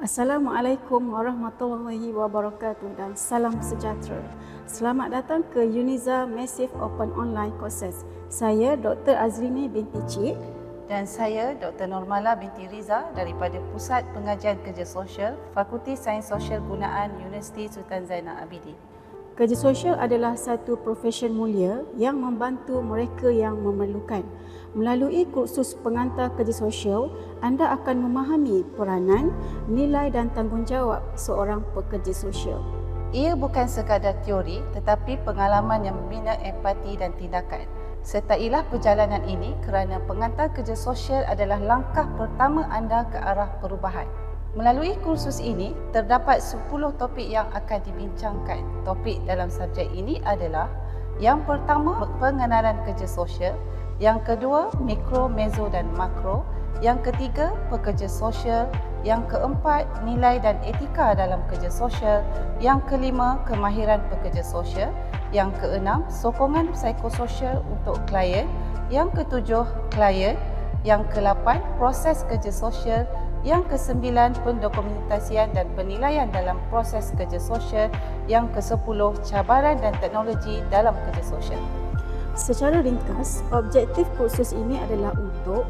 Assalamualaikum warahmatullahi wabarakatuh dan salam sejahtera. Selamat datang ke Uniza Massive Open Online Courses. Saya Dr. Azrini binti Cik dan saya Dr. Normala binti Riza daripada Pusat Pengajian Kerja Sosial, Fakulti Sains Sosial Gunaan Universiti Sultan Zainal Abidin. Kerja sosial adalah satu profesi mulia yang membantu mereka yang memerlukan. Melalui kursus pengantar kerja sosial, anda akan memahami peranan, nilai dan tanggungjawab seorang pekerja sosial. Ia bukan sekadar teori tetapi pengalaman yang membina empati dan tindakan. Sertailah perjalanan ini kerana pengantar kerja sosial adalah langkah pertama anda ke arah perubahan. Melalui kursus ini, terdapat 10 topik yang akan dibincangkan. Topik dalam subjek ini adalah yang pertama, pengenalan kerja sosial. Yang kedua, mikro, mezo dan makro. Yang ketiga, pekerja sosial. Yang keempat, nilai dan etika dalam kerja sosial. Yang kelima, kemahiran pekerja sosial. Yang keenam, sokongan psikososial untuk klien. Yang ketujuh, klien. Yang ke-8, proses kerja sosial. Yang ke-9, pendokumentasian dan penilaian dalam proses kerja sosial. Yang ke-10, cabaran dan teknologi dalam kerja sosial. Secara ringkas, objektif kursus ini adalah untuk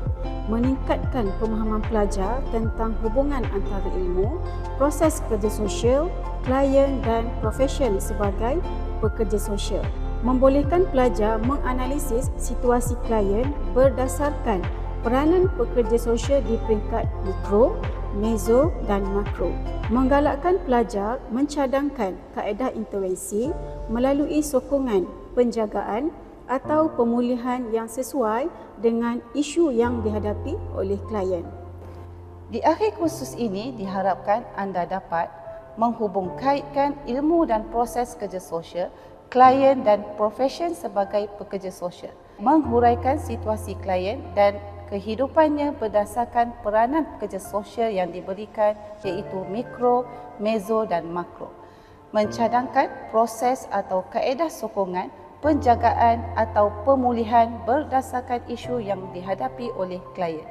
meningkatkan pemahaman pelajar tentang hubungan antara ilmu, proses kerja sosial, klien dan profesion sebagai pekerja sosial. Membolehkan pelajar menganalisis situasi klien berdasarkan peranan pekerja sosial di peringkat mikro, mezo dan makro. Menggalakkan pelajar mencadangkan kaedah intervensi melalui sokongan penjagaan atau pemulihan yang sesuai dengan isu yang dihadapi oleh klien. Di akhir kursus ini diharapkan anda dapat menghubungkaitkan ilmu dan proses kerja sosial, klien dan profesion sebagai pekerja sosial, menghuraikan situasi klien dan kehidupannya berdasarkan peranan pekerja sosial yang diberikan iaitu mikro, mezo dan makro. Mencadangkan proses atau kaedah sokongan, penjagaan atau pemulihan berdasarkan isu yang dihadapi oleh klien.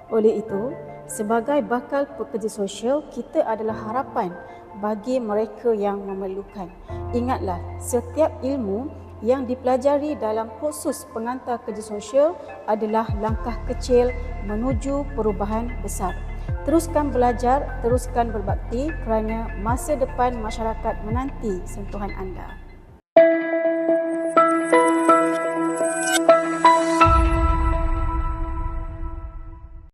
Oleh itu, sebagai bakal pekerja sosial, kita adalah harapan bagi mereka yang memerlukan. Ingatlah, setiap ilmu yang dipelajari dalam kursus pengantar kerja sosial adalah langkah kecil menuju perubahan besar. Teruskan belajar, teruskan berbakti kerana masa depan masyarakat menanti sentuhan anda.